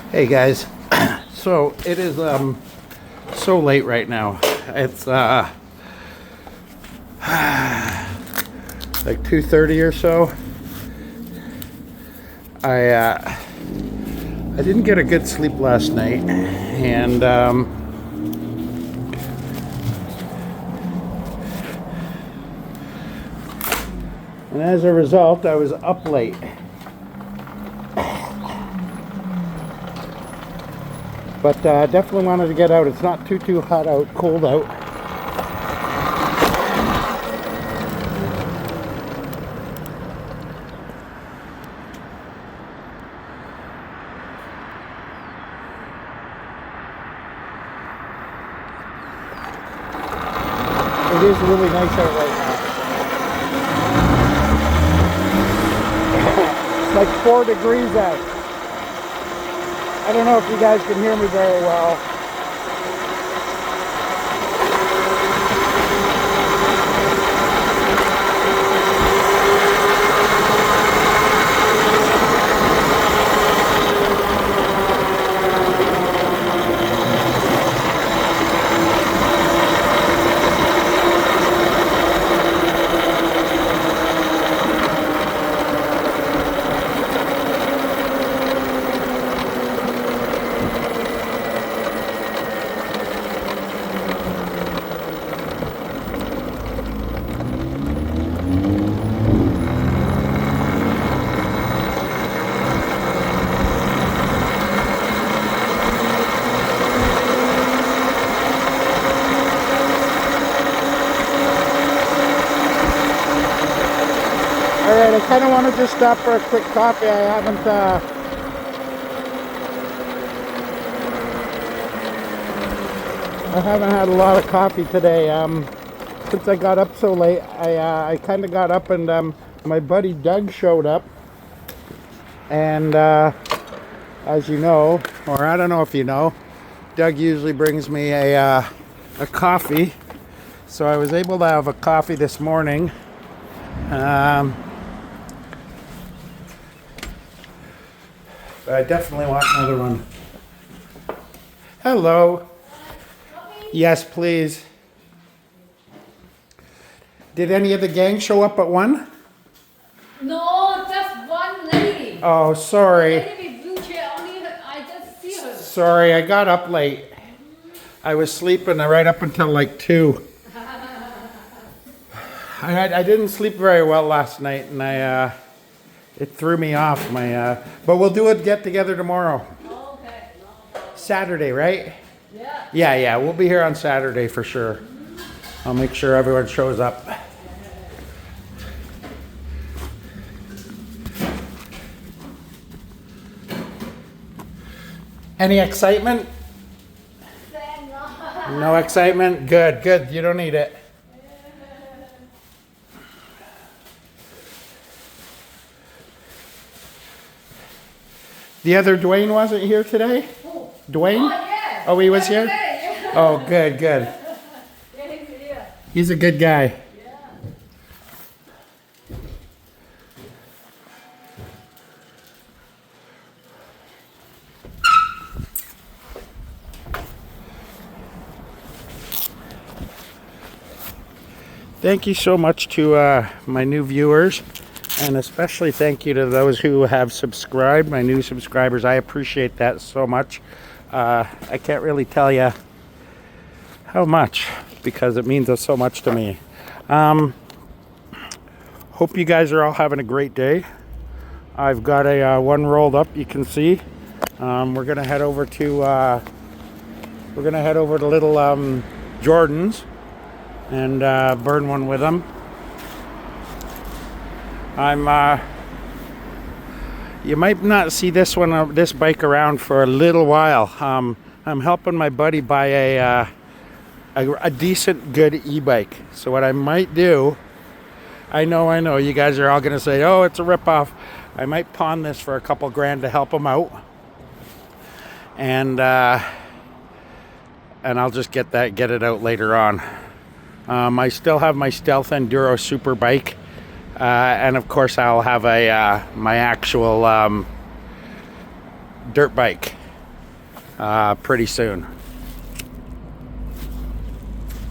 Hey guys, so it is so late right now. It's like 2:30 or so. I didn't get a good sleep last night, and as a result, I was up late. But definitely wanted to get out. It's not too hot out, cold out. It is really nice out right now. It's like 4 degrees out. I don't know if you guys can hear me very well. Alright, I kind of want to just stop for a quick coffee. I haven't had a lot of coffee today. Since I got up so late, I kind of got up and my buddy Doug showed up. And as you know, or I don't know if you know, Doug usually brings me a coffee. So I was able to have a coffee this morning. But I definitely want another one. Hello. Yes, please. Did any of the gang show up at 1? No, just one lady. Oh, sorry. Lady with wheelchair, only I just see her. Sorry, I got up late. I was sleeping right up until like 2. I didn't sleep very well last night, and it threw me off. But we'll do a get together tomorrow. Okay. No. Saturday, right? Yeah. Yeah. We'll be here on Saturday for sure. I'll make sure everyone shows up. Any excitement? No excitement? Good. You don't need it. The other Dwayne wasn't here today? Who? Dwayne? Oh, yeah. Oh, he was here? Yeah. Oh, good. Yeah, he's here. He's a good guy. Yeah. Thank you so much to my new viewers, and especially thank you to those who have subscribed, my new subscribers. I appreciate that so much. I can't really tell you how much, because it means so much to me. Hope you guys are all having a great day. I've got a one rolled up, you can see. We're gonna head over to little Jordan's and burn one with them. You might not see this bike around for a little while. I'm helping my buddy buy a decent, good e-bike. So what I might do, I know, you guys are all gonna say, oh, it's a ripoff. I might pawn this for a couple grand to help him out, and I'll just get it out later on. I still have my Stealth Enduro Super bike, and of course I'll have my actual dirt bike. pretty soon.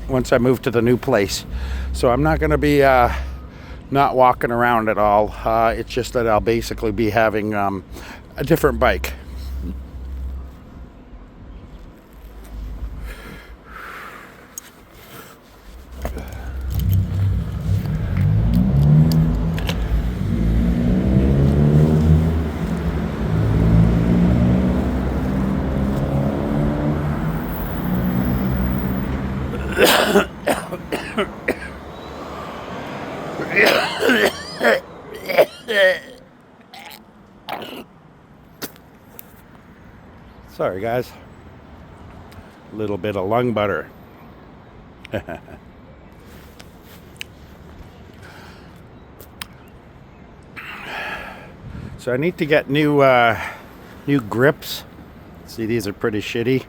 Once I move to the new place. So I'm not going to be not walking around at all. It's just that I'll basically be having a different bike. Sorry guys, a little bit of lung butter. So I need to get new grips. See, these are pretty shitty.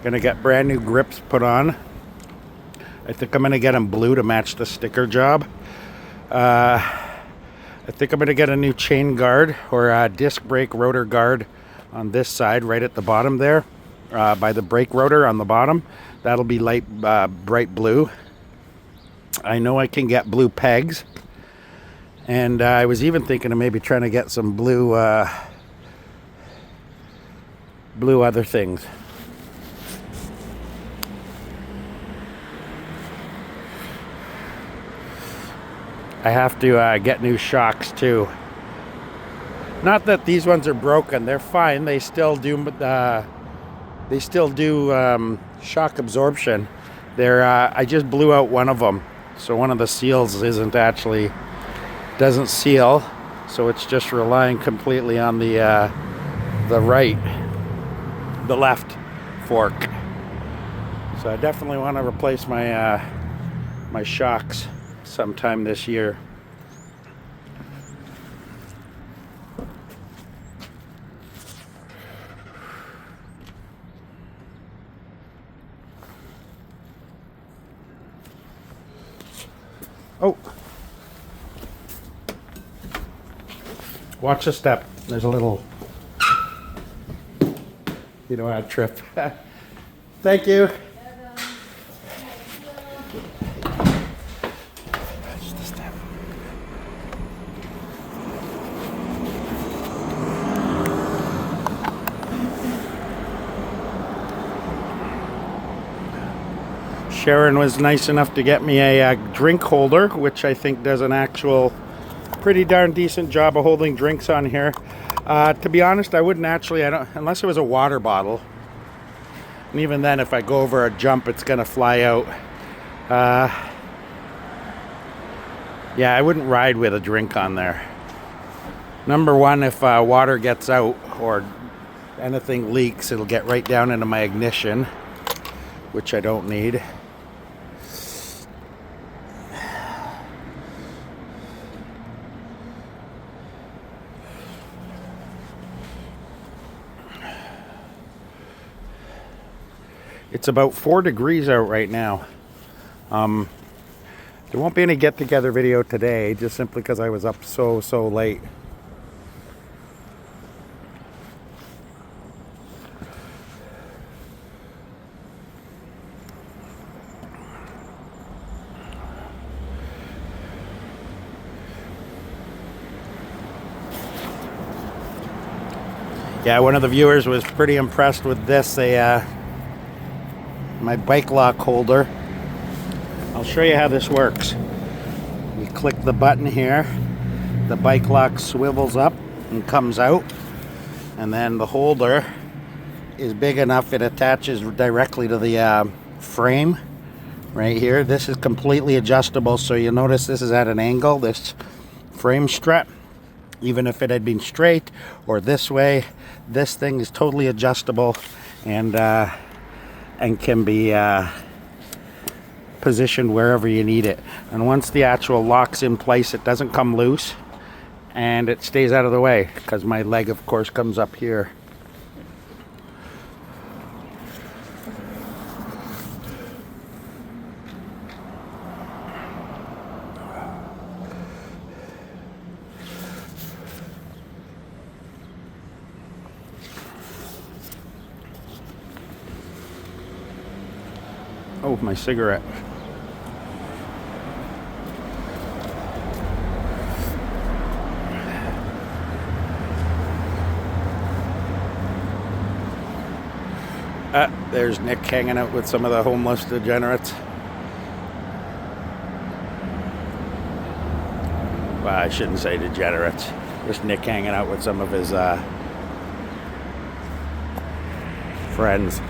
Gonna get brand new grips put on. I think I'm gonna get them blue to match the sticker job. I think I'm gonna get a new chain guard or a disc brake rotor guard on this side, right at the bottom there, by the brake rotor on the bottom. That'll be light, bright blue. I know I can get blue pegs, and I was even thinking of maybe trying to get some blue, blue other things. I have to get new shocks too. Not that these ones are broken; they're fine. They still do. Shock absorption. I just blew out one of them, so one of the seals doesn't seal. So it's just relying completely on the left fork. So I definitely want to replace my my shocks sometime this year. Oh, watch the step. There's a little, you don't want to trip. Thank you. Watch the step. Sharon was nice enough to get me a drink holder, which I think does an actual pretty darn decent job of holding drinks on here. To be honest, I wouldn't actually, unless it was a water bottle. And even then, if I go over a jump, it's gonna fly out. Yeah, I wouldn't ride with a drink on there. Number one, if water gets out or anything leaks, it'll get right down into my ignition, which I don't need. It's about 4 degrees out right now. There won't be any get-together video today, just simply because I was up so late. Yeah, one of the viewers was pretty impressed with this. My bike lock holder. I'll show you how this works. You click the button here, the bike lock swivels up and comes out, and then the holder is big enough it attaches directly to the frame right here. This is completely adjustable, so you'll notice this is at an angle, this frame strap. Even if it had been straight or this way, this thing is totally adjustable and can be positioned wherever you need it. And once the actual lock's in place, it doesn't come loose and it stays out of the way, because my leg of course comes up here. Oh, my cigarette. There's Nick hanging out with some of the homeless degenerates. Well, I shouldn't say degenerates. Just Nick hanging out with some of his friends.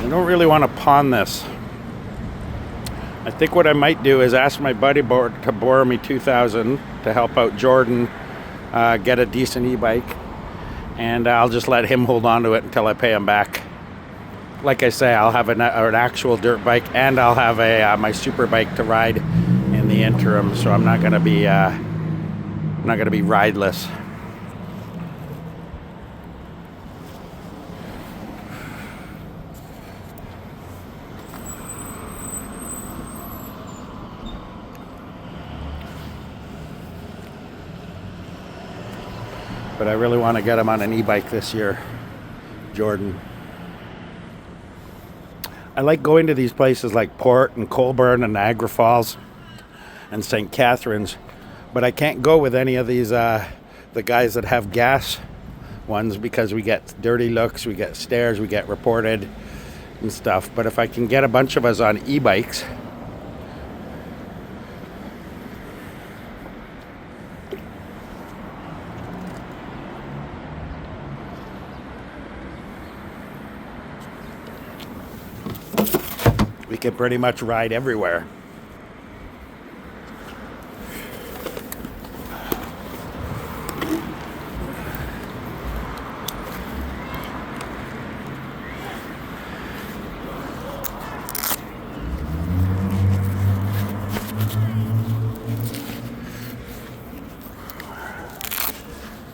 I don't really want to pawn this. I think what I might do is ask my buddy to borrow me $2,000 to help out Jordan get a decent e-bike, and I'll just let him hold on to it until I pay him back. Like I say, I'll have an actual dirt bike, and I'll have my super bike to ride in the interim, so I'm not gonna be rideless. But I really want to get him on an e-bike this year, Jordan. I like going to these places like Port and Colborne and Niagara Falls and St. Catharines, but I can't go with any of these the guys that have gas ones because we get dirty looks, we get stares, we get reported and stuff. But if I can get a bunch of us on e-bikes, we can pretty much ride everywhere.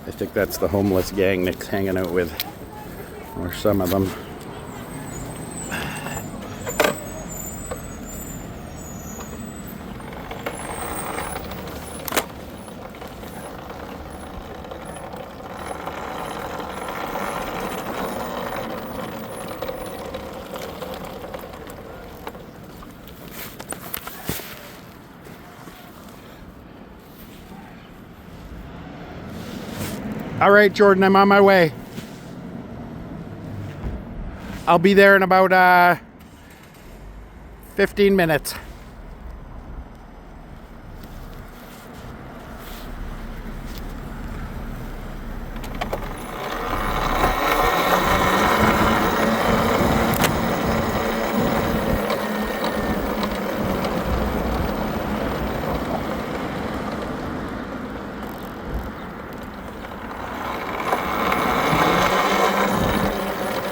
I think that's the homeless gang Nick's hanging out with, or some of them. All right, Jordan, I'm on my way. I'll be there in about 15 minutes.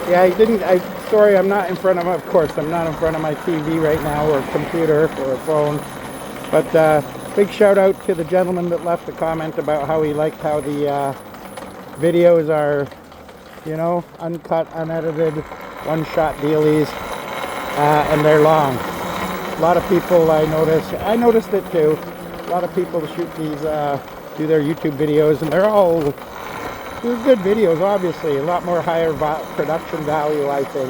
Yeah, sorry, I'm not in front of course, I'm not in front of my TV right now, or computer, or a phone. But big shout out to the gentleman that left a comment about how he liked how the videos are, you know, uncut, unedited, one-shot dealies, and they're long. A lot of people I noticed it too. A lot of people shoot these, do their YouTube videos, and they're good videos, obviously. A lot more higher production value, I think.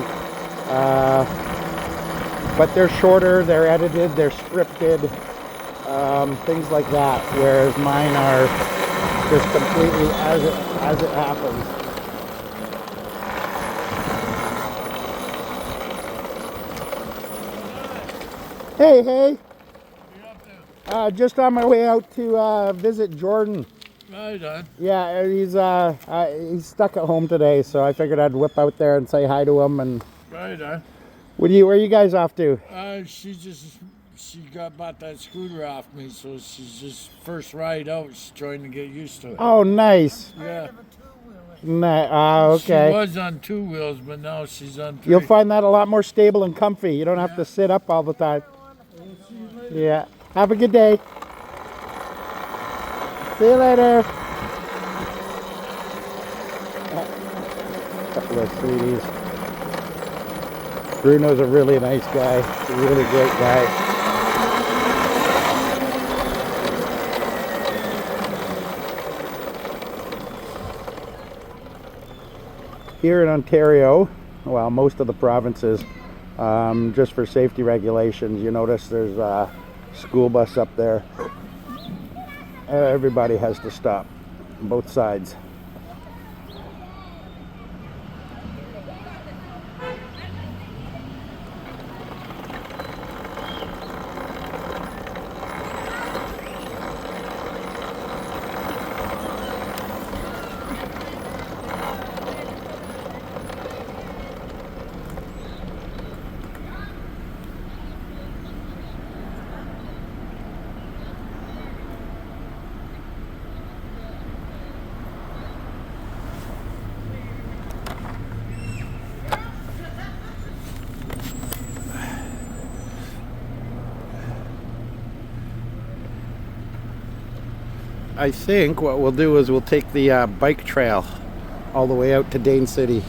But they're shorter, they're edited, they're scripted, things like that. Whereas mine are just completely as it happens. Hey. Just on my way out to visit Jordan. Right on. Yeah, he's stuck at home today, so I figured I'd whip out there and say hi to him. And Right on. where are you guys off to? She bought that scooter off me, so she's just first ride out. She's trying to get used to it. Oh, nice. Yeah. Okay. She was on 2 wheels, but now she's on 3. You'll find that a lot more stable and comfy. You don't have to sit up all the time. Yeah. Have a good day. See you later. Couple of sweeties. Bruno's a really nice guy. He's a really great guy. Here in Ontario, well, most of the provinces, just for safety regulations, you notice there's a school bus up there. Everybody has to stop, both sides. I think what we'll do is we'll take the bike trail all the way out to Dane City.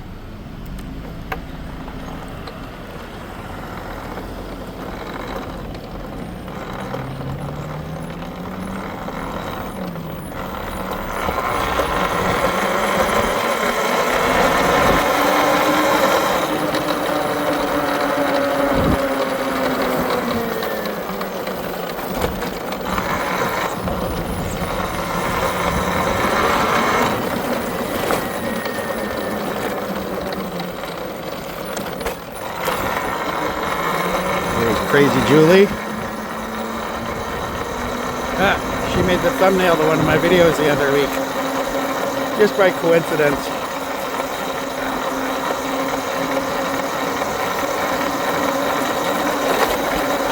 Crazy Julie. She made the thumbnail to one of my videos the other week. Just by coincidence.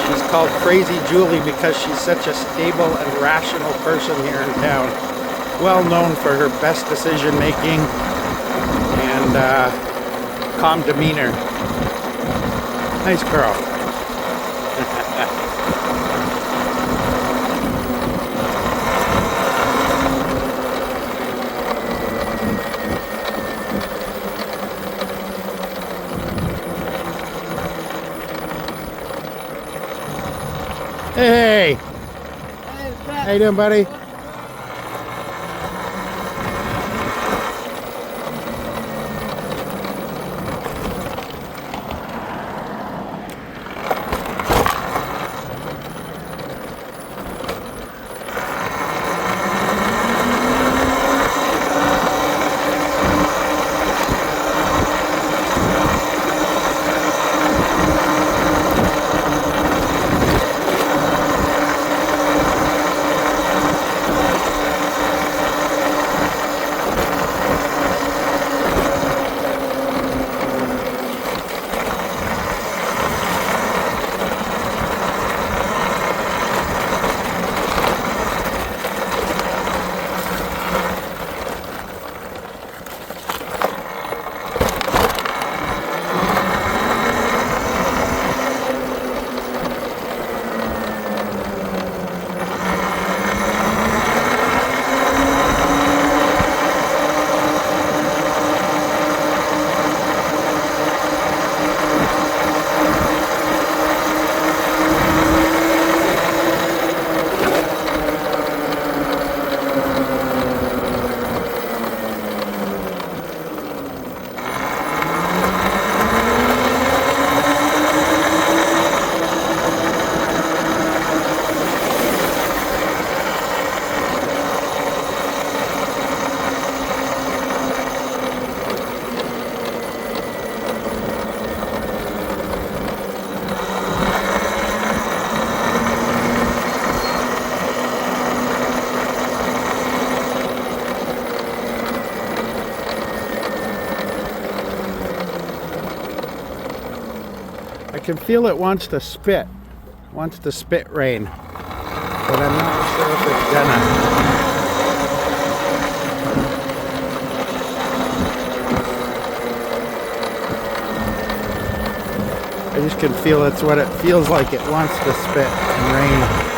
She's called Crazy Julie because she's such a stable and rational person here in town. Well known for her best decision making and calm demeanor. Nice girl. Hey! How you doing, buddy? can feel it wants to spit. Wants to spit rain. But I'm not sure if it's gonna. I just can feel it's what it feels like. It wants to spit and rain.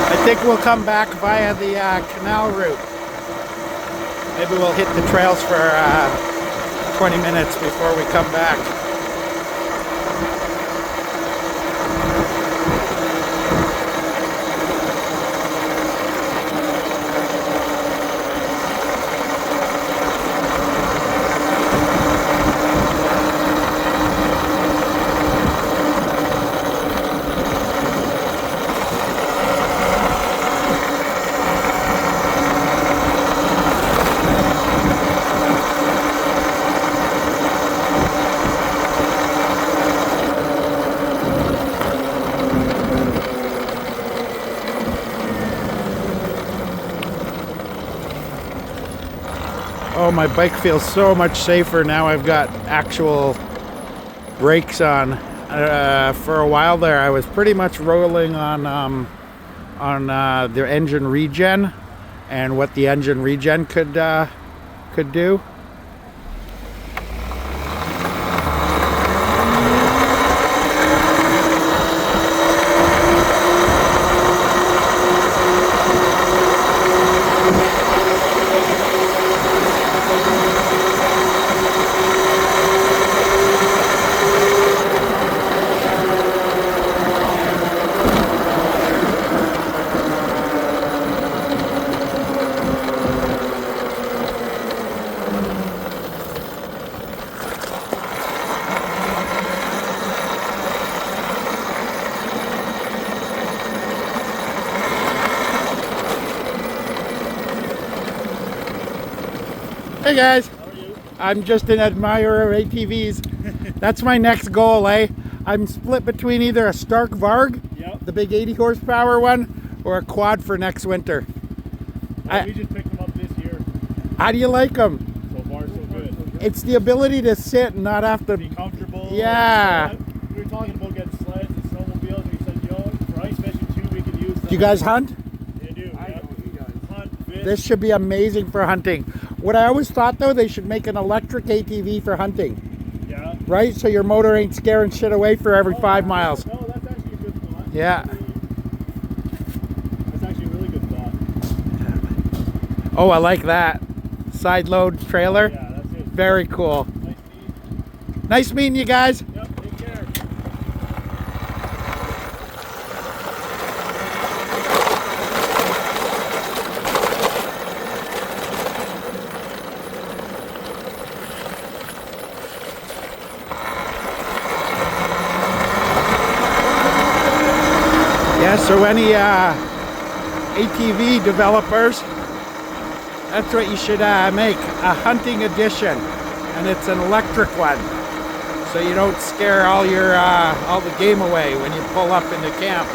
I think we'll come back via the canal route. Maybe we'll hit the trails for 20 minutes before we come back. Oh, my bike feels so much safer now. I've got actual brakes on. For a while there, I was pretty much rolling on the engine regen and what the engine regen could do. Hey guys, How are you? I'm just an admirer of ATVs. That's my next goal, eh? I'm split between either a Stark Varg, Yep. the big 80 horsepower one, or a quad for next winter. Well, we just picked them up this year. How do you like them? So far, so good. It's the ability to sit and not have to. Be comfortable. Yeah. We were talking about getting sleds and snowmobiles, and we said, you know, for ice fishing too, we can use them. Do you guys hunt? They do. Hunt, fish. This should be amazing for hunting. What I always thought though, they should make an electric ATV for hunting, Yeah. right? So your motor ain't scaring shit away for every 5 miles. No, that's actually a good thought. Yeah. That's actually a really good thought. Oh, I like that. Side load trailer. Yeah, that's it. Very cool. Nice meeting. Nice meeting you guys. Yep, take care. Yeah, so any ATV developers, that's what you should make, a hunting edition, and it's an electric one, so you don't scare all the game away when you pull up into camp.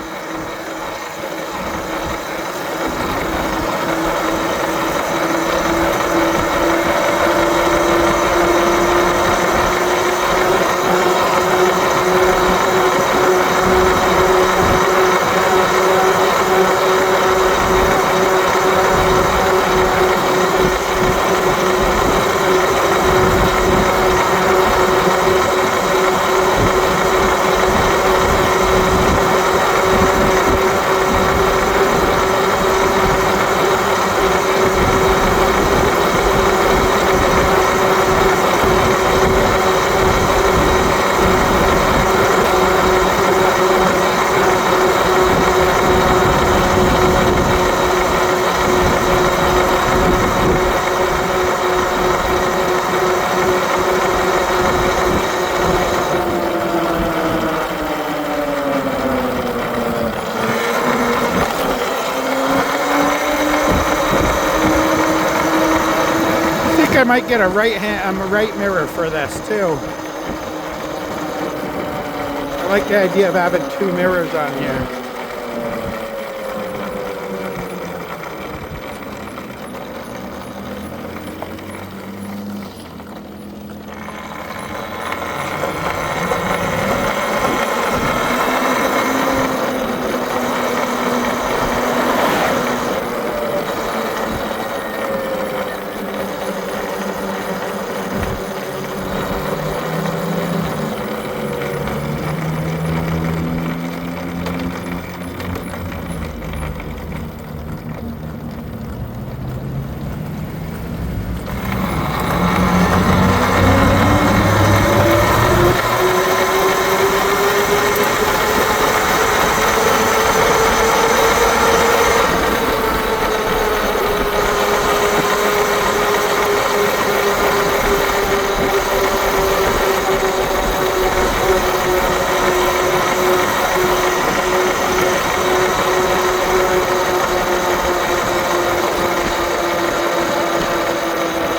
might get a right mirror for this too. I like the idea of having 2 mirrors on here.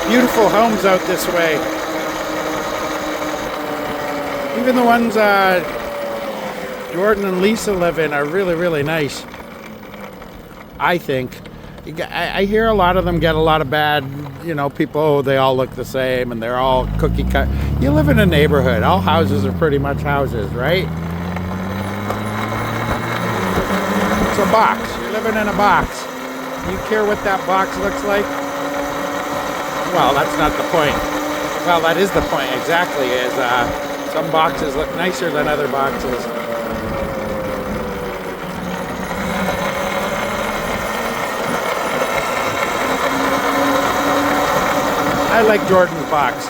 Beautiful homes out this way. Even the ones Jordan and Lisa live in are really, really nice. I think. I hear a lot of them get a lot of bad, people, oh, they all look the same and they're all cookie cut. You live in a neighborhood. All houses are pretty much houses, right? It's a box. You're living in a box. You care what that box looks like? Well, that's not the point. Well, that is the point, exactly, is some boxes look nicer than other boxes. I like Jordan's box.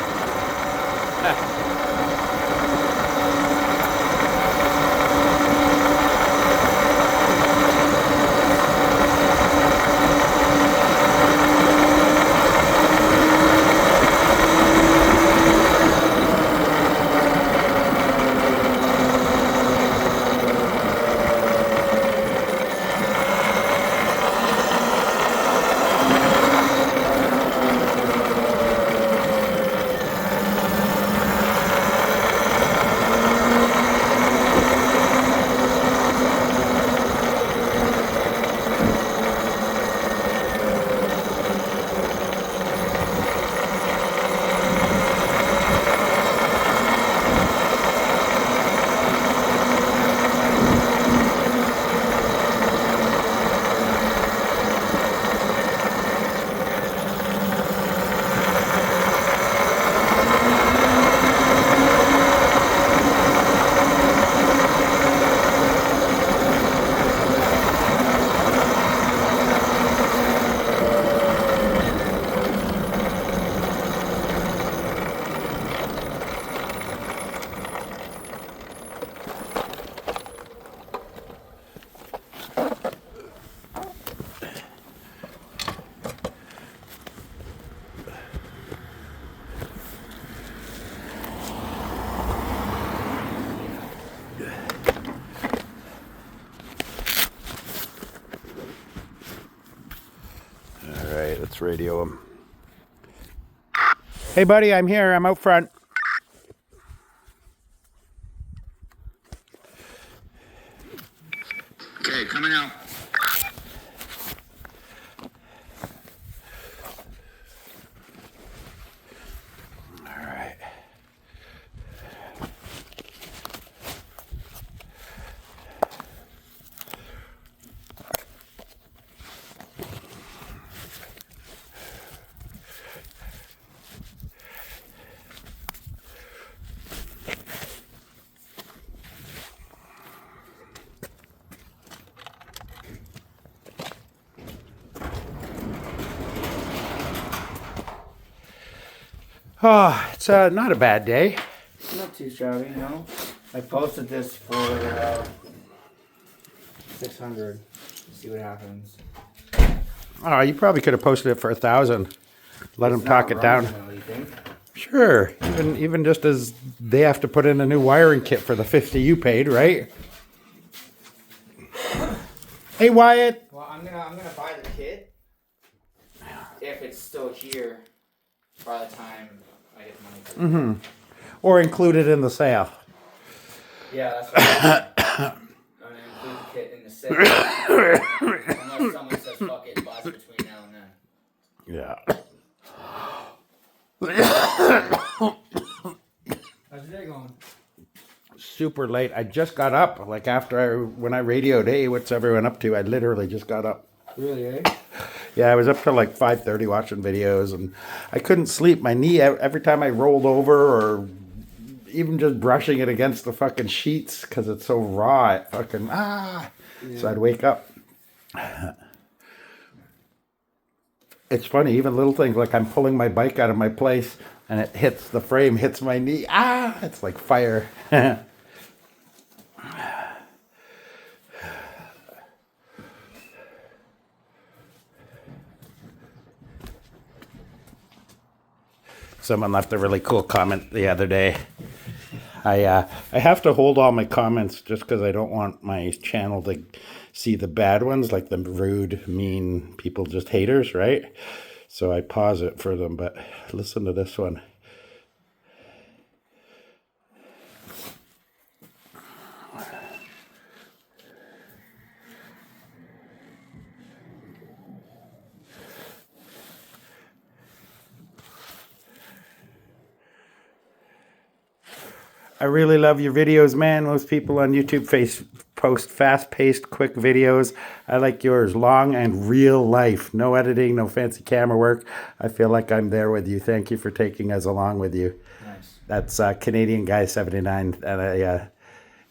Let's radio him. Hey buddy, I'm here. I'm out front. Okay, coming out. All right. Oh, it's not a bad day. Not too shabby, no. I posted this for 600. See what happens. Oh, you probably could have posted it for 1,000. Let them talk it down. Though, you think? Sure, even just as they have to put in a new wiring kit for the 50 you paid, right? Hey Wyatt. Well, I'm gonna buy the kit if it's still here. by the time I get the money for the Or included in the sale. Yeah, that's what I'm going to include the kit in the sale. Unless someone says fuck it and buys it between now and then. Yeah. How's your day going? Super late. I just got up. Like when I radioed, hey, what's everyone up to? I literally just got up. Really, eh? Yeah, I was up till like 5:30 watching videos, and I couldn't sleep. My knee, every time I rolled over or even just brushing it against the fucking sheets because it's so raw, it fucking, So I'd wake up. It's funny, even little things like I'm pulling my bike out of my place and it hits the frame, hits my knee. It's like fire. Someone left a really cool comment the other day. I have to hold all my comments just because I don't want my channel to see the bad ones, like the rude, mean people, just haters, right? So I pause it for them, but listen to this one. I really love your videos, man. Most people on YouTube post fast-paced, quick videos. I like yours. Long and real life. No editing, no fancy camera work. I feel like I'm there with you. Thank you for taking us along with you. Nice. That's Canadian Guy 79. And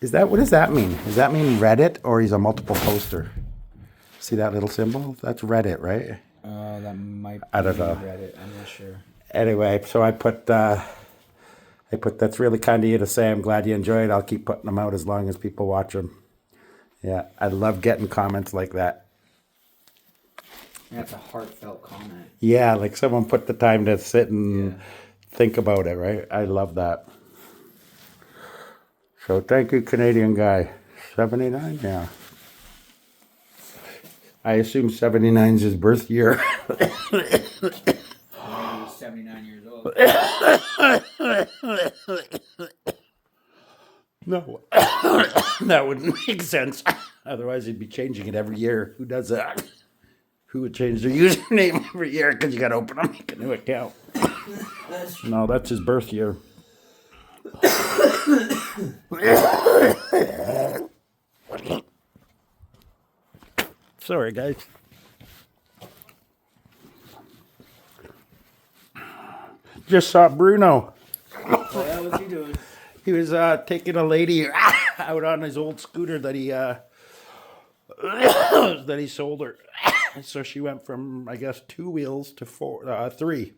what does that mean? Does that mean Reddit or he's a multiple poster? See that little symbol? That's Reddit, right? That might be I don't know. Reddit. I'm not sure. Anyway, so I put that's really kind of you to say. I'm glad you enjoyed. I'll keep putting them out as long as people watch them. Yeah, I love getting comments like that. That's a heartfelt comment. Yeah, like someone put the time to sit and think about it, right? I love that. So thank you, Canadian Guy. 79? Yeah. I assume 79 is his birth year. Maybe he's 79 years old. No, that wouldn't make sense. Otherwise, he'd be changing it every year. Who does that? Who would change their username every year? Because you got to open up, make a new account. No, that's his birth year. Sorry, guys. Just saw Bruno. Oh, yeah, what's he doing? He was taking a lady out on his old scooter that he sold her. So she went from, I guess, 2 wheels to 3.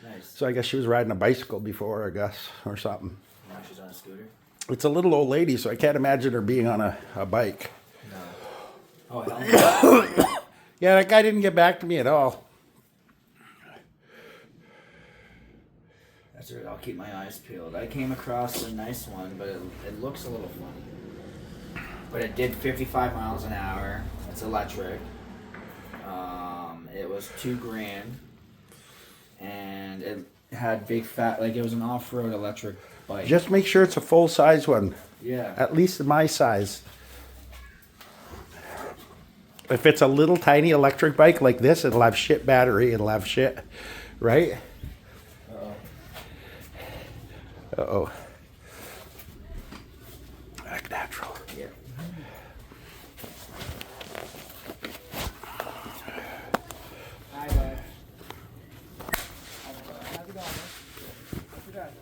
Nice. So I guess she was riding a bicycle before, I guess, or something. Now she's on a scooter? It's a little old lady, so I can't imagine her being on a bike. No. Oh, hell no. Yeah, that guy didn't get back to me at all. That's right. I'll keep my eyes peeled. I came across a nice one, but it looks a little funny. But it did 55 miles an hour. It's electric. It was $2,000, and it had big fat. Like it was an off-road electric bike. Just make sure it's a full-size one. Yeah. At least my size. If it's a little tiny electric bike like this, it'll have shit battery. It'll have shit, right? Uh-oh. Act natural. Yeah. Hi, bud. How's it going, man? What's your dad?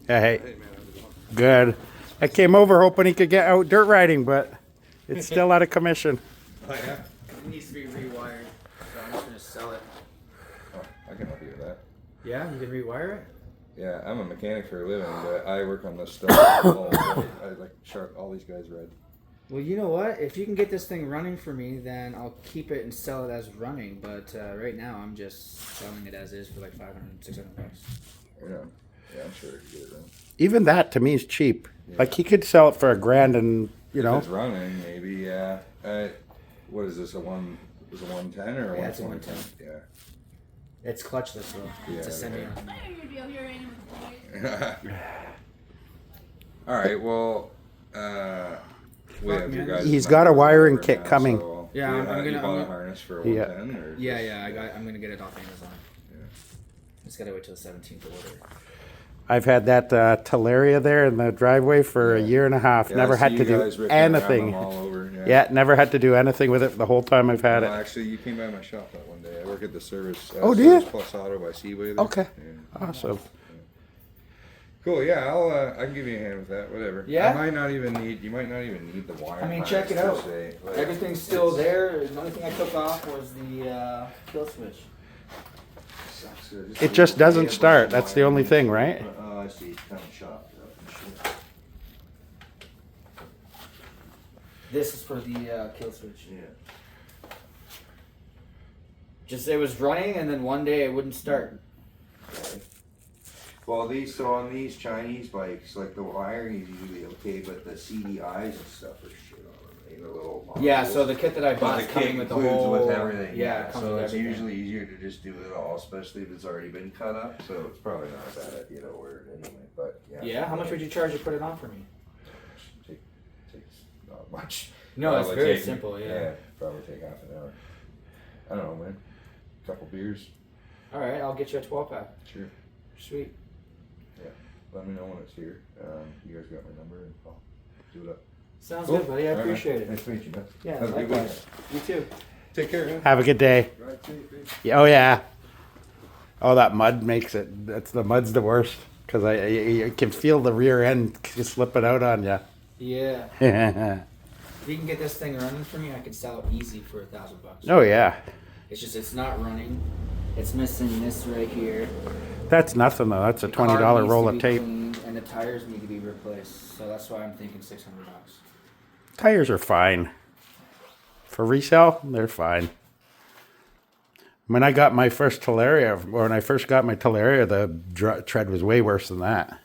Hey. Good. I came over hoping he could get out dirt riding, but it's still out of commission. Oh, yeah? It needs to be rewired, so I'm just gonna sell it. Oh, I can help you with that. Yeah, you can rewire it? Yeah, I'm a mechanic for a living, but I work on this stuff. I like sharp all these guys red. Well, you know what? If you can get this thing running for me, then I'll keep it and sell it as running. But right now, I'm just selling it as is for like 500, 600 bucks. Yeah. Yeah, I'm sure I could get it done. Even that to me is cheap. Like he could sell it for $1,000 and If it's running, maybe, yeah. What is this, a 110 or a Yeah, it's a 120? Yeah. It's clutchless though. It's a semi. All right, well, we have your guys' He's got a wiring number kit now, coming. so Yeah, you I'm you gonna- bought I'm a gonna- harness for a Yeah. 110? Or Yeah. I'm gonna get it off Amazon. Yeah. Just gotta wait till the 17th to order. I've had that Teleria there in the driveway for a year and a half. Yeah, never I had see to you do guys ripping around anything. them all over, Yeah, never had to do anything with it the whole time I've had Well, it. actually, you came by my shop that one day. I work at the service. Oh, do you? Service Plus Auto by Seaway. There. Okay. Yeah. Awesome. Cool. Yeah, I can give you a hand with that. Whatever. Yeah? I might not even need. You might not even need the wire. I mean, harness check it per out. se. Like, Everything's still there. The only thing I took off was the kill switch. sucks. It just doesn't start. That's the only thing, right? Oh, I see. Kind of chopped up and shit. This is for the kill switch. Yeah. Just it was running, and then one day it wouldn't start. Okay. Well, on these Chinese bikes, like the wiring is usually okay, but the CDIs and stuff are shit on them. The little Yeah, modules. so the kit that I But bought the is kit coming with the includes whole with everything. Yeah, it comes so with it's everything. usually easier to just do it all, especially if it's already been cut up. So it's probably not a bad idea to order it anyway. But yeah. Yeah, how much would you charge to put it on for me? Takes not much. No, it's Probably very take- simple. Yeah. Probably take half an hour. I don't know, man. Couple beers. All right, I'll get you a 12-pack. Sure. Sweet. Let me know when it's here. You guys got my number and I'll do it up. Sounds Cool. good, buddy. I All right, man. appreciate it. Nice to meet you, man. Yeah, Have a good likewise. You too. Take care, man. Have a good day. Right, safe, Yeah, oh yeah. Oh, that mud makes it. The mud's the worst because I can feel the rear end slipping out on you. Yeah. Oh If you can get this thing running for me, I could sell it easy for $1,000. yeah. It's just it's not running. It's missing this right here. That's nothing though. That's a The car $20 needs roll to of be tape. cleaned, and the tires need to be replaced. So that's why I'm thinking $600. Tires are fine. For resale, they're fine. When I got my first Teleria, or when I first got my Teleria, the tread was way worse than that.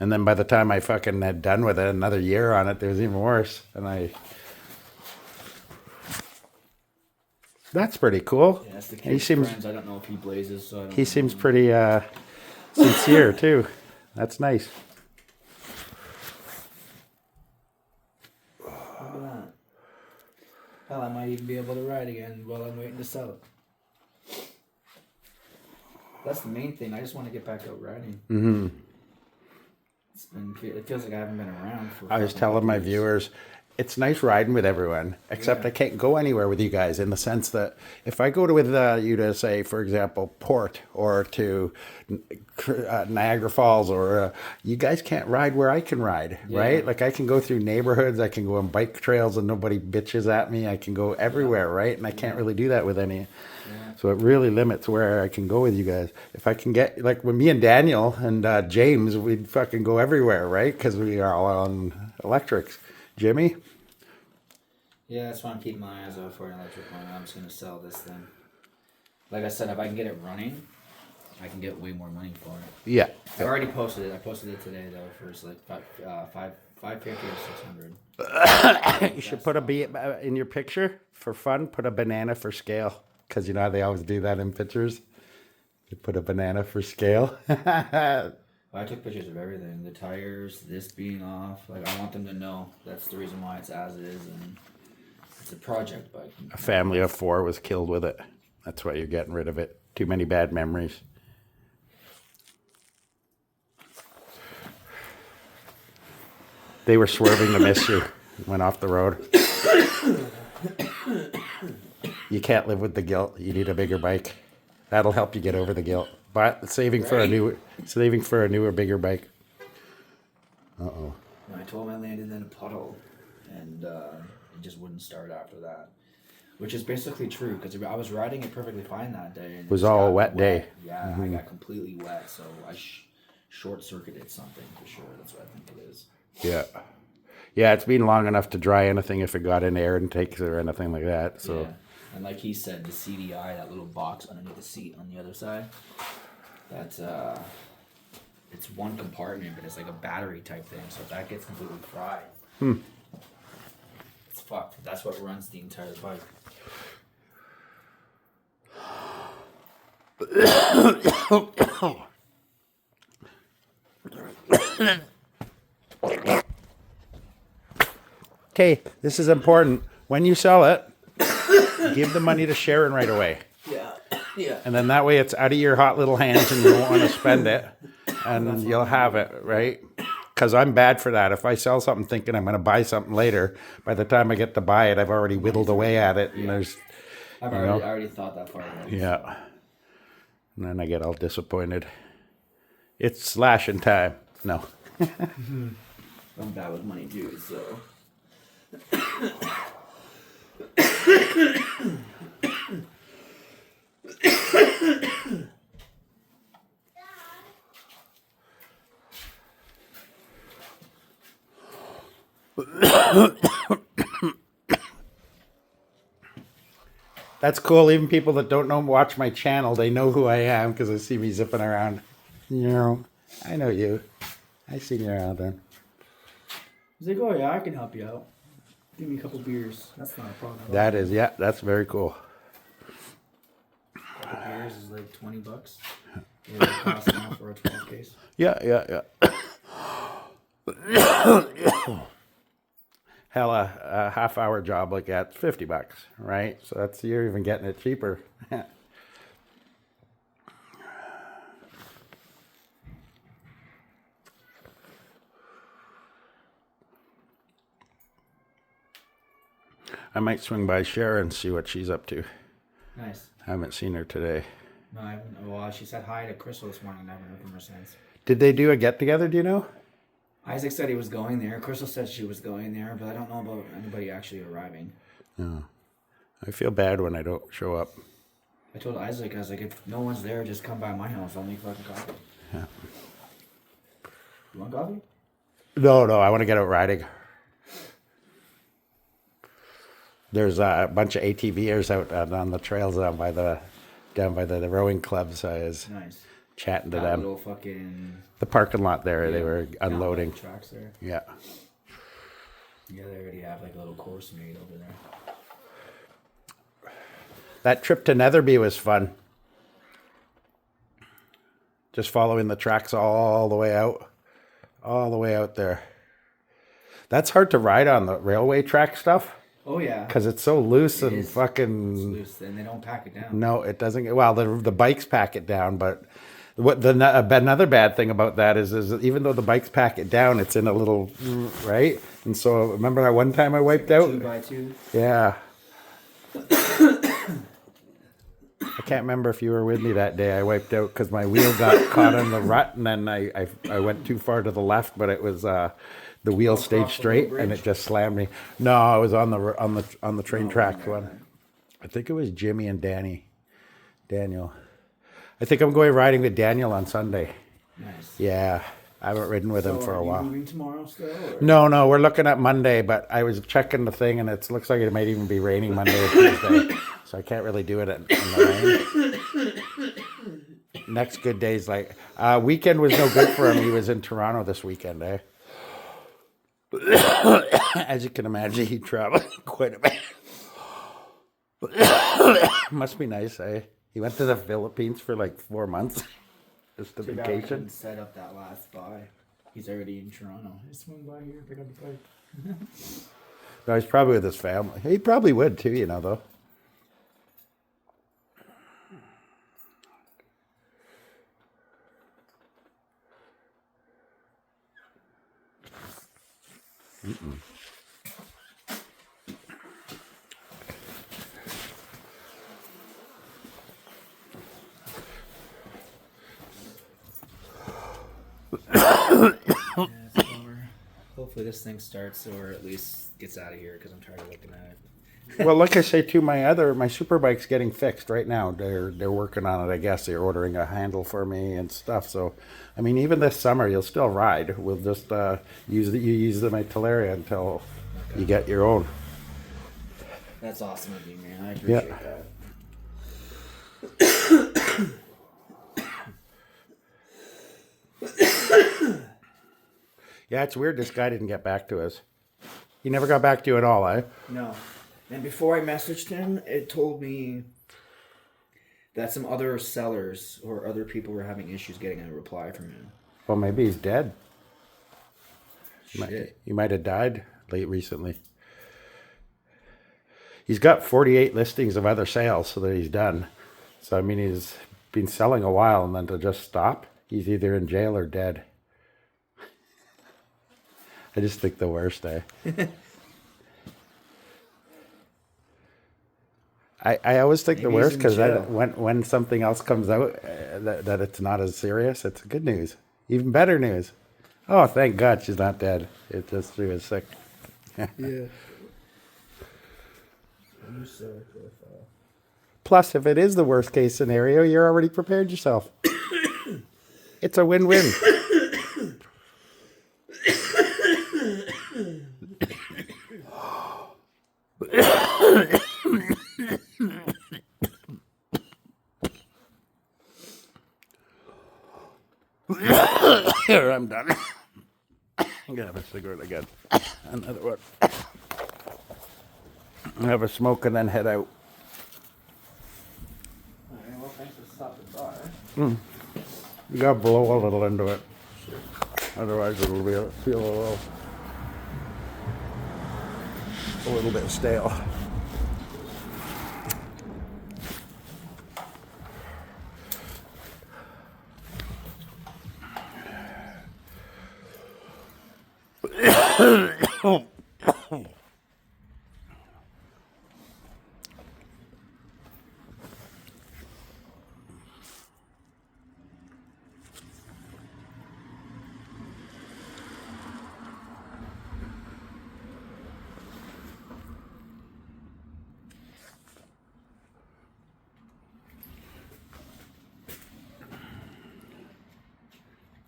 And then by the time I fucking had done with it, another year on it, it was even worse. And that's pretty cool. Yeah, that's the He kid's seems friends. I don't know if he blazes. So I don't he know. seems pretty sincere too. That's nice. Look at that. Hell, I might even be able to ride again while I'm waiting to sell it. That's the main thing. I just want to get back out riding. Hmm. It feels like I haven't been around for. I was fucking telling my years. viewers, it's nice riding with everyone, except Yeah. I can't go anywhere with you guys in the sense that if I go with you to, say, for example, Port or to Niagara Falls, or you guys can't ride where I can ride, right? Like I can go through neighborhoods, I can go on bike trails and nobody bitches at me. I can go everywhere, right? And I can't really do that with any. Yeah. So it really limits where I can go with you guys. If I can get, like with me and Daniel and James, we'd fucking go everywhere, right? Because we are all on electrics. Jimmy? Yeah, that's why I'm keeping my eyes out for an electric one. I'm just gonna sell this thing. Like I said, if I can get it running, I can get way more money for it. Yeah. I've already posted it. I posted it today though for it's like $550 or $600. You should put in your picture for fun. Put a banana for scale, because you know how they always do that in pictures. You put a banana for scale. I took pictures of everything. The tires, this being off. Like I want them to know that's the reason why it's as is, and it's a project bike. A family of 4 was killed with it. That's why you're getting rid of it. Too many bad memories. They were swerving to miss you. Went off the road. You can't live with the guilt. You need a bigger bike. That'll help you get over the guilt. But saving for a newer, bigger bike. Uh-oh. I told him I landed in a puddle, and it just wouldn't start after that. Which is basically true, because I was riding it perfectly fine that day. And It was just all a got wet day. Yeah, I got completely wet, so I short-circuited something for sure. That's what I think it is. Yeah. Yeah, it's been long enough to dry anything if it got in air intakes or anything like that. So. Yeah. And like he said, the CDI, that little box underneath the seat on the other side, that's it's one compartment, but it's like a battery type thing. So if that gets completely fried, it's fucked. That's what runs the entire bike. Okay, this is important. When you sell it, give the money to Sharon right away. Yeah. Yeah. And then that way it's out of your hot little hands and you won't want to spend it. And you'll have it, right? Because I'm bad for that. If I sell something thinking I'm going to buy something later, by the time I get to buy it, I've already whittled away at it. And there's, I already thought that far ahead. yeah. And then I get all disappointed. It's slashing time. No. I'm bad with money too, so. That's cool. Even people that don't watch my channel, they know who I am because they see me zipping around. You know, I know you. I seen you around then. He's like, oh yeah, I can help you out. Give me a couple beers. That's not a problem. That is, yeah, that's very cool. A couple beers is like $20. What it costs now for a 12 case. Yeah. Hell, a half-hour job like that's $50, right? So that's, you're even getting it cheaper. I might swing by Sharon and see what she's up to. Nice. I haven't seen her today. No, I haven't. Well, she said hi to Crystal this morning. I haven't heard from her since. Did they do a get-together, do you know? Isaac said he was going there. Crystal said she was going there, but I don't know about anybody actually arriving. No. I feel bad when I don't show up. I told Isaac, I was like, if no one's there, just come by my house. I'll make fucking coffee. Yeah. You want coffee? No, I want to get out riding. There's a bunch of ATVers out on the trails down by the rowing club. So I was Nice. chatting to That them. little fucking The parking lot there, they yeah, were unloading. tracks there. Yeah. Yeah, they already have like a little course made over there. That trip to Netherby was fun. Just following the tracks all the way out there. That's hard to ride on the railway track stuff. Oh yeah. Because it's so loose and It's fucking. loose, and they don't pack it down. No, it doesn't. Well, the bikes pack it down, but another bad thing about that is even though the bikes pack it down, it's in a little right. And so remember that one time I wiped out. 2x2. Yeah. I can't remember if you were with me that day. I wiped out because my wheel got caught in the rut, and then I went too far to the left, but it was the wheel stayed straight, and it just slammed me. No, I was on the train tracks one. I think it was Jimmy and Daniel. I think I'm going riding with Daniel on Sunday. Nice. Yeah, I haven't ridden with him for a while. Are you moving tomorrow still? Or? No, we're looking at Monday, but I was checking the thing, and it looks like it might even be raining Monday or Tuesday, so I can't really do it in the rain. Next good day's like weekend was no good for him. He was in Toronto this weekend, eh? As you can imagine, he traveled quite a bit. Must be nice, eh? He went to the Philippines for like 4 months. Just a Too bad I vacation. couldn't set up that last buy. He's already in Toronto. Just swing by here, pick up the bike. No, he's probably with his family. He probably would too, you know, though. Hopefully this thing starts or at least gets out of here because I'm tired of looking at it. Well, like I say too, my super bike's getting fixed right now. They're working on it. I guess they're ordering a handle for me and stuff. So, I mean, even this summer you'll still ride. We'll just use my Talaria until you get your own. That's awesome of you, man. I appreciate Yeah. that. Yeah, it's weird. This guy didn't get back to us. He never got back to you at all, eh? No. And before I messaged him, it told me that some other sellers or other people were having issues getting a reply from him. Well, maybe he's dead. Shit. He might have died recently. He's got 48 listings of other sales, so that he's done. So, I mean, he's been selling a while, and then to just stop, he's either in jail or dead. I just think the worst, eh? I always think Maybe the he's worst in because jail. when something else comes out that it's not as serious, it's good news. Even better news. Oh, thank God she's not dead. It just she was sick. Yeah. Plus, if it is the worst case scenario, you're already prepared yourself. It's a win-win. Here, I'm done. I'm gonna have a cigarette again. Another one. I'll have a smoke and then head out. Alright, well, thanks for stopping by. You gotta blow a little into it. Otherwise it'll feel a little bit stale.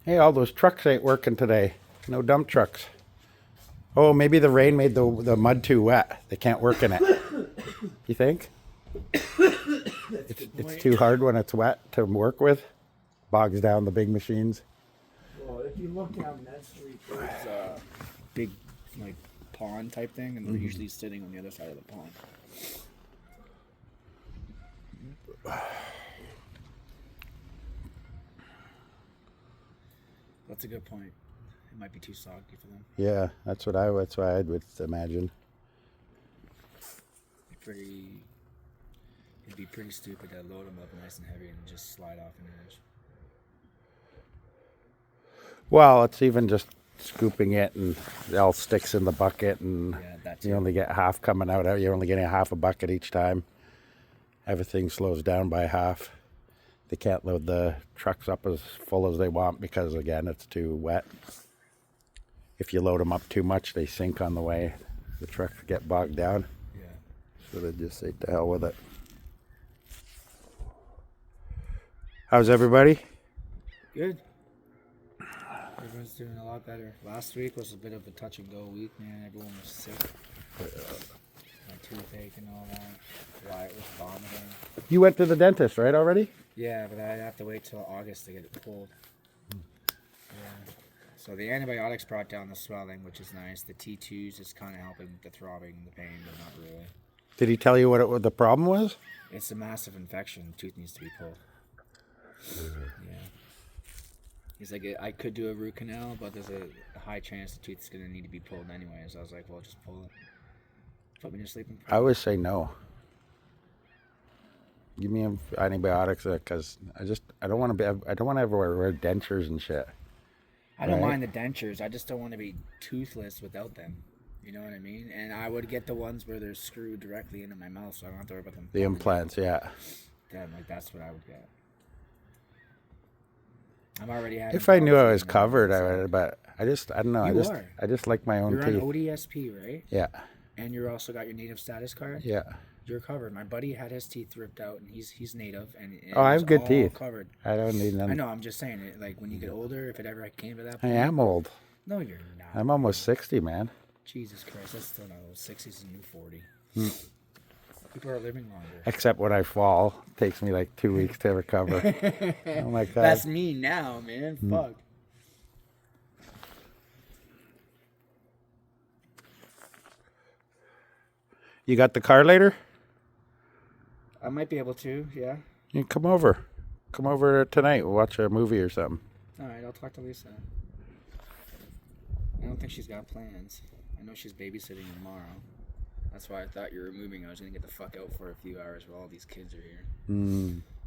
Hey, all those trucks ain't working today. No dump trucks. Oh, maybe the rain made the mud too wet. They can't work in it. You think? It's too hard when it's wet to work with. Bogs down the big machines. Well, if you look down that street, there's a big, like, pond type thing, and they're usually sitting on the other side of the pond. That's a good point. It might be too soggy for them. Yeah, that's why I would imagine. It'd be pretty stupid to load them up nice and heavy and just slide off an edge. Well, it's even just scooping it and it all sticks in the bucket and Yeah, that too. you only get half coming out. You're only getting half a bucket each time. Everything slows down by half. They can't load the trucks up as full as they want because, again, it's too wet. If you load them up too much, they sink on the way. The trucks get bogged down. Yeah. So they just say, to hell with it. How's everybody? Good. Everyone's doing a lot better. Last week was a bit of a touch and go week, man. Everyone was sick. My toothache and all that. Wyatt was vomiting. You went to the dentist, right, already? Yeah, but I'd have to wait till August to get it pulled. Yeah. So the antibiotics brought down the swelling, which is nice. The T2s is kind of helping with the throbbing and the pain, but not really. Did he tell you what the problem was? It's a massive infection. The tooth needs to be pulled. Yeah. He's like, I could do a root canal, but there's a high chance the tooth is going to need to be pulled anyway. So I was like, well, just pull it. Put me to sleep. I always say no. Give me antibiotics because I don't want to ever wear dentures and shit. I don't Right. mind the dentures. I just don't want to be toothless without them. You know what I mean? And I would get the ones where they're screwed directly into my mouth, so I don't have to worry about them. The implants, yeah. Then, like, that's what I would get. I'm already having. If I knew I problems was with covered, them, I would. But I don't know. You are. I just like my own You're on teeth. ODSP, right? Yeah. And you also got your native status card? Yeah. You're covered. My buddy had his teeth ripped out, and he's native, and Oh, I it have was good all teeth. covered. I don't need none. I know. I'm just saying it. Like when you get older, if it ever came to that I point. am old. No, you're not. I'm almost 60, man. Jesus Christ, that's still not old. 60's a new 40. People are living longer. Except when I fall. It takes me like 2 weeks to recover. Oh my God. That's me now, man. Fuck. You got the car later? I might be able to, yeah. You come over. Come over tonight. We'll watch a movie or something. All right, I'll talk to Lisa. I don't think she's got plans. I know she's babysitting tomorrow. That's why I thought you were moving. I was going to get the fuck out for a few hours while all these kids are here.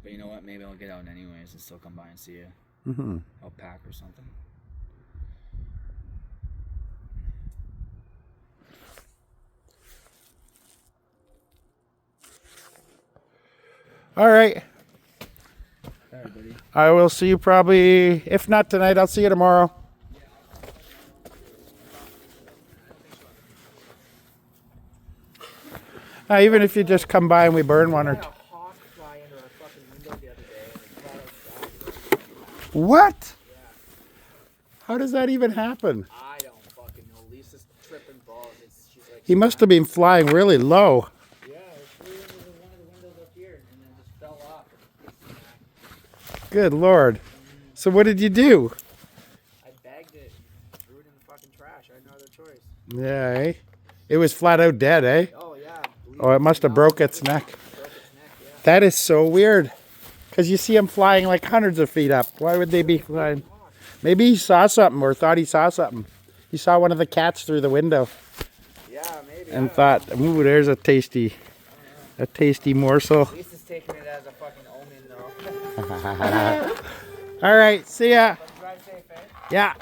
But you know what? Maybe I'll get out anyways and still come by and see you. I'll pack or something. All right. All right, buddy. I will see you probably, if not tonight, I'll see you tomorrow. Even if you just come by and we burn one or two. What? How does that even happen? I don't fucking know. Lisa's tripping balls. She's like, He must have been flying really low. yeah, it flew into one of the windows up here and then just fell off. Good Lord. So what did you do? I bagged it, threw it in the fucking trash. I had no other choice. Yeah, eh? It was flat out dead, eh? Oh yeah. Oh, it must have broke its neck. That is so weird. Because you see them flying like hundreds of feet up. Why would they be flying? Maybe he saw something or thought he saw something. He saw one of the cats through the window. Yeah, maybe. And thought, ooh, there's a tasty morsel. Lisa's taking it as a fucking omen though. All right, see ya. Drive safe, eh? Yeah.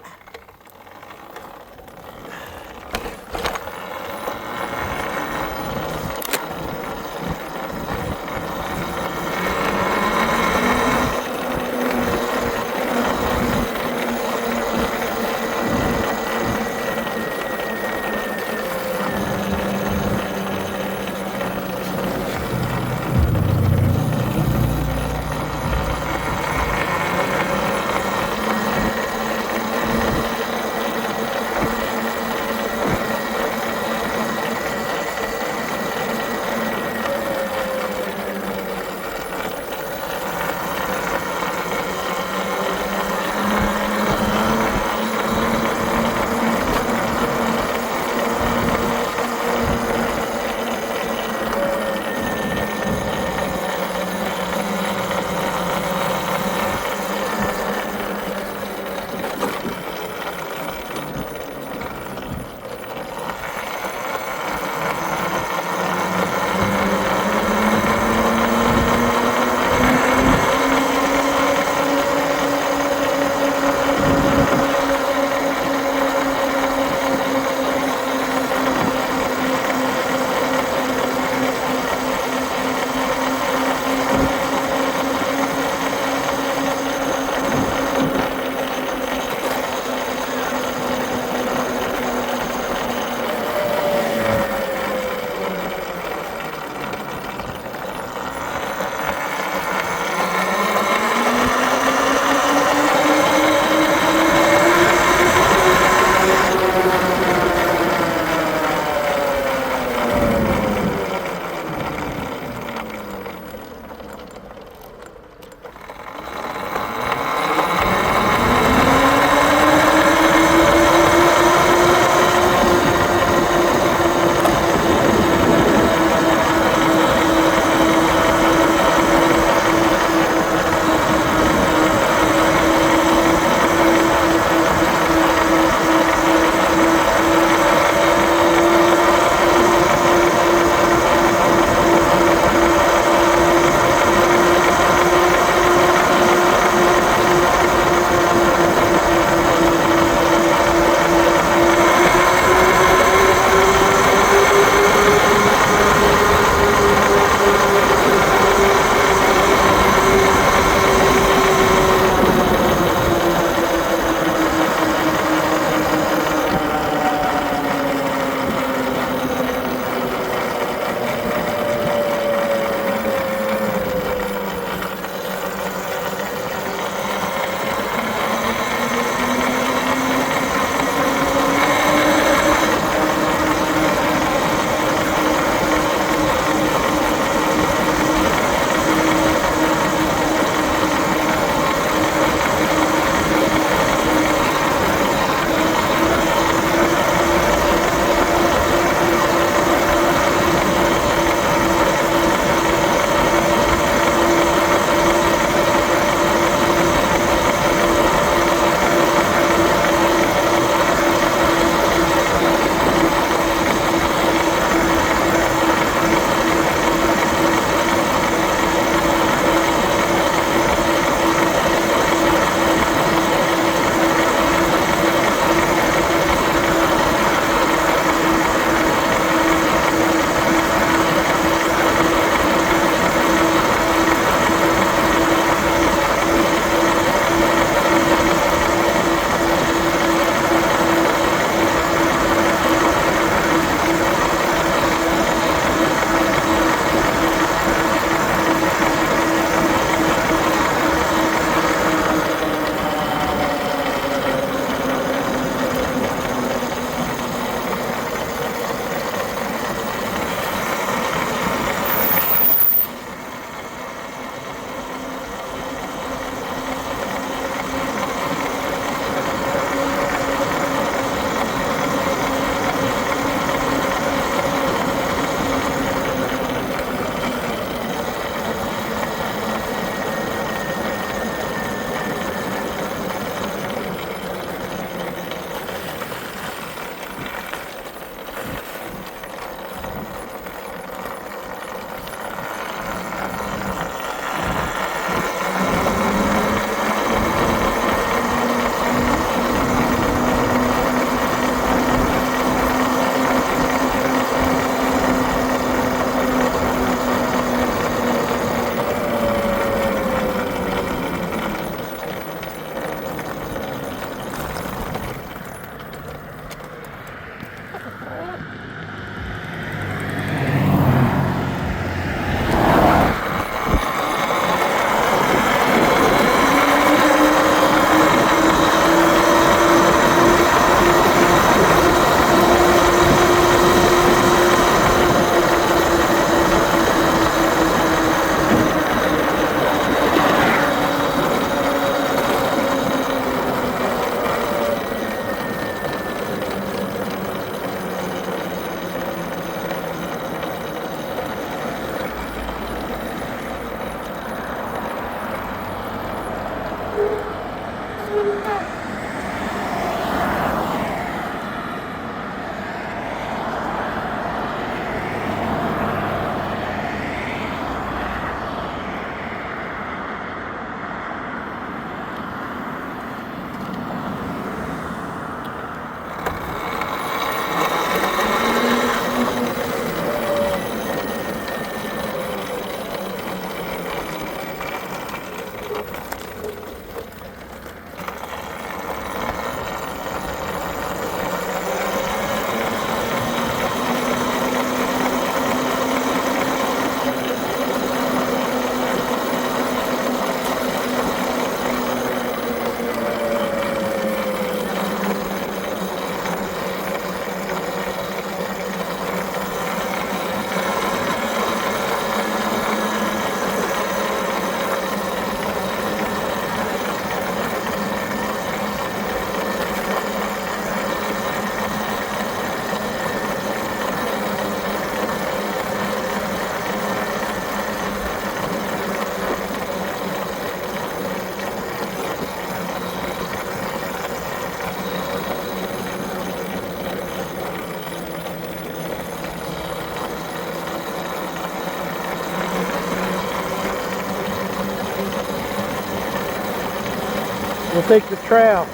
We'll take the trail.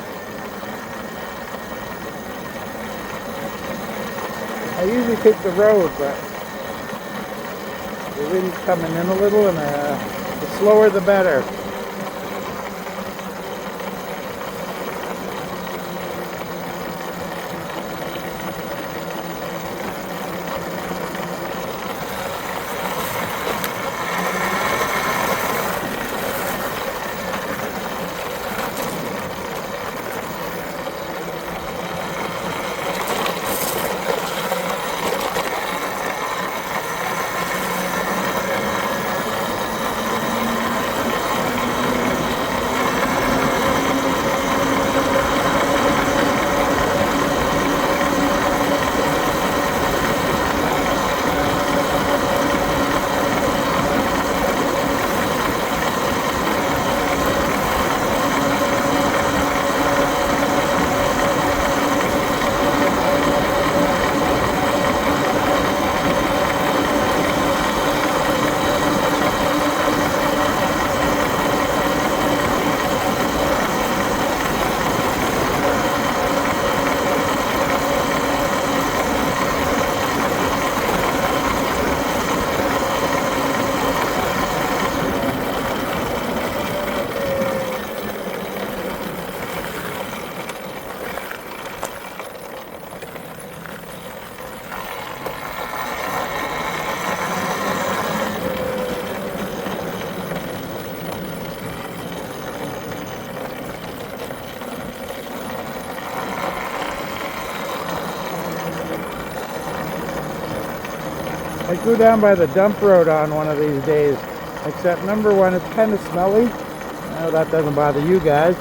I usually take the road, but the wind's coming in a little, and the slower the better. I go down by the dump road on one of these days, except number one, it's kind of smelly. I know that doesn't bother you guys,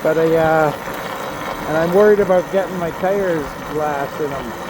but and I'm worried about getting my tires glass in them.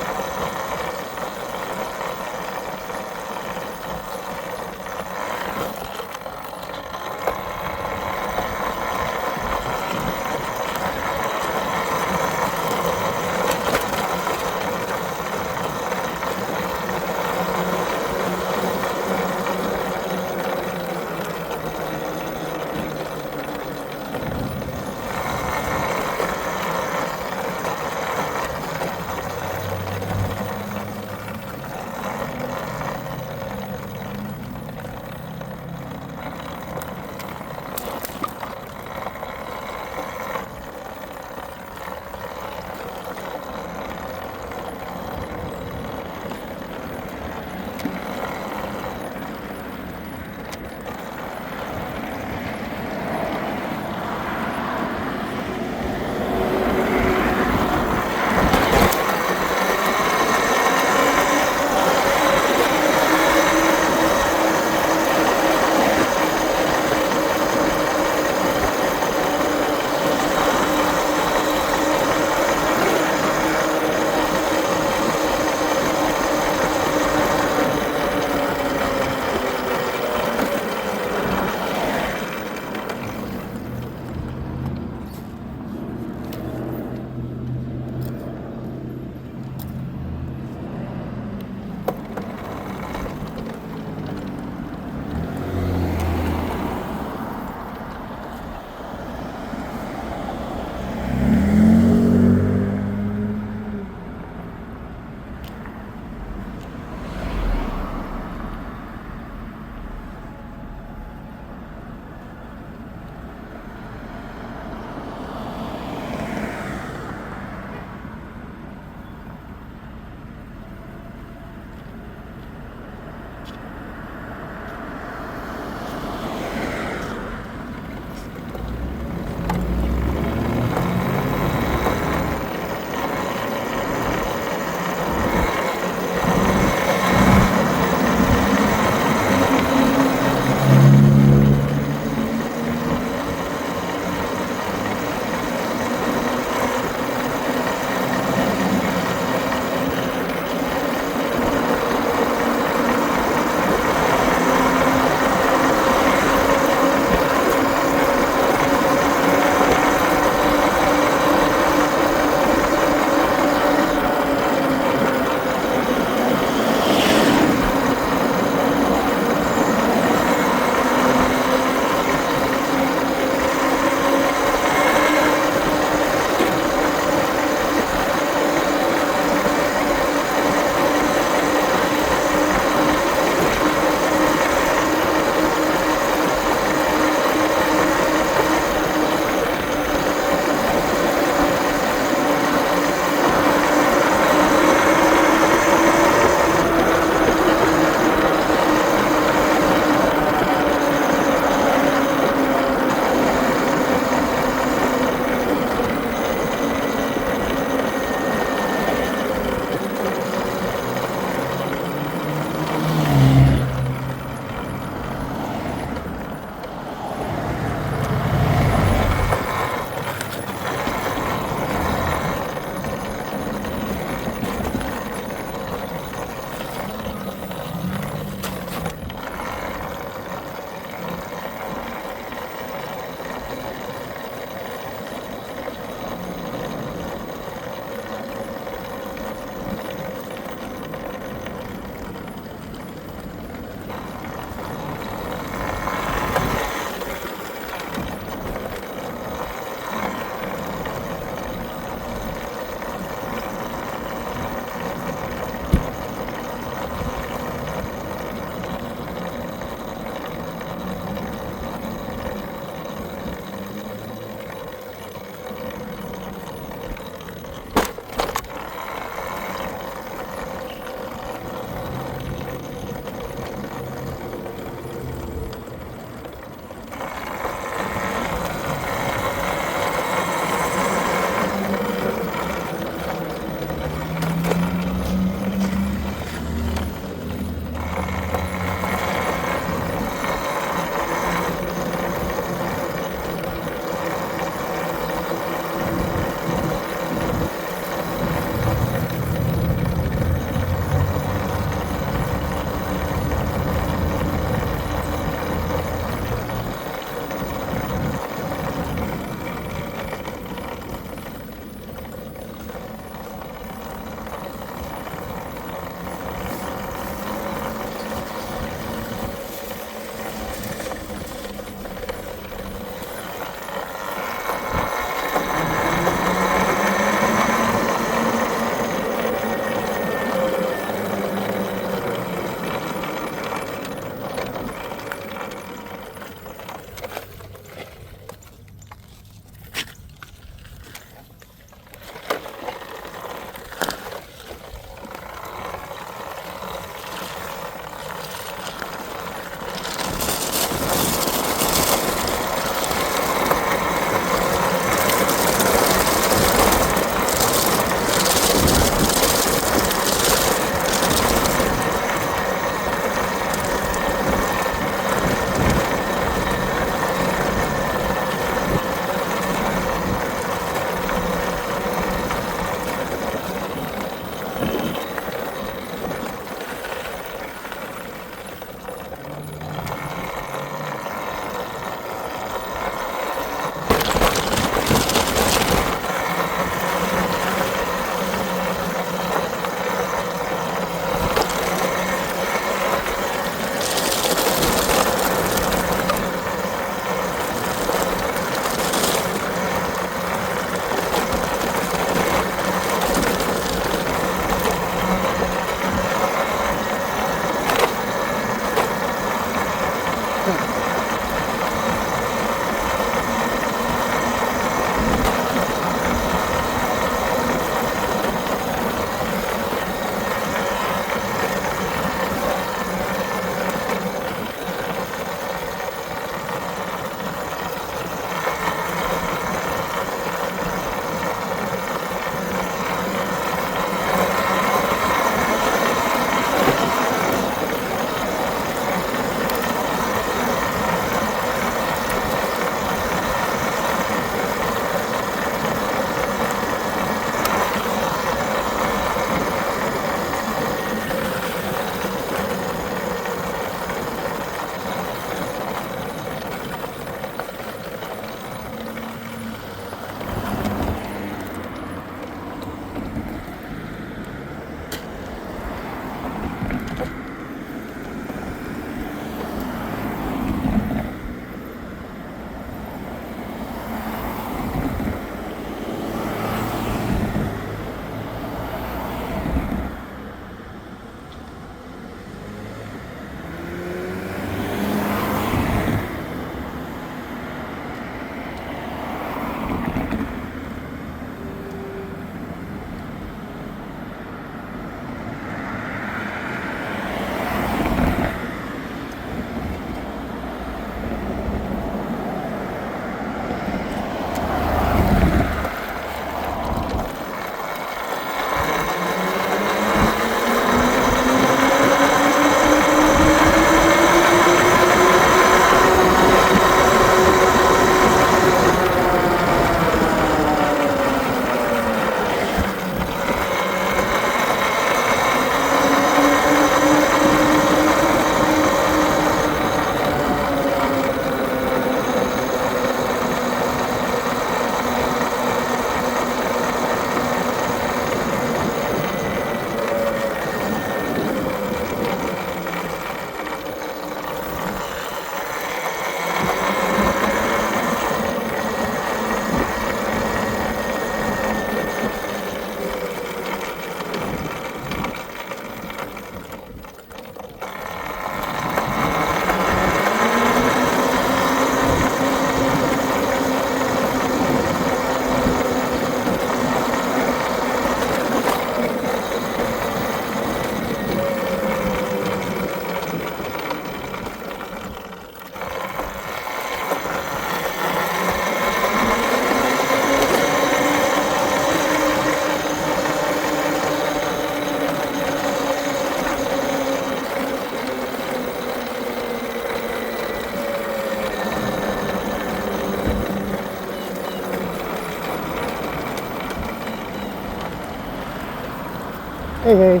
Hey, hey.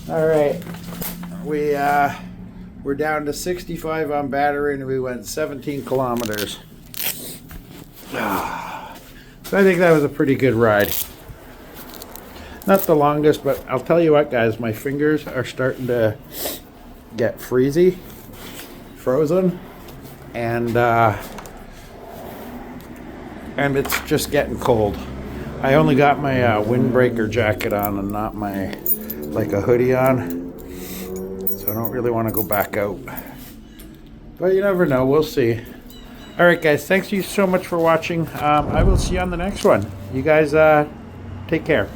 All right, we're down to 65 on battery, and we went 17 kilometers. So I think that was a pretty good ride. Not the longest, but I'll tell you what, guys, my fingers are starting to get frozen, and it's just getting cold. I only got my windbreaker jacket on and not my like a hoodie on, so I don't really want to go back out, but you never know, we'll see. All right, guys, thanks you so much for watching. I will see you on the next one. You guys take care.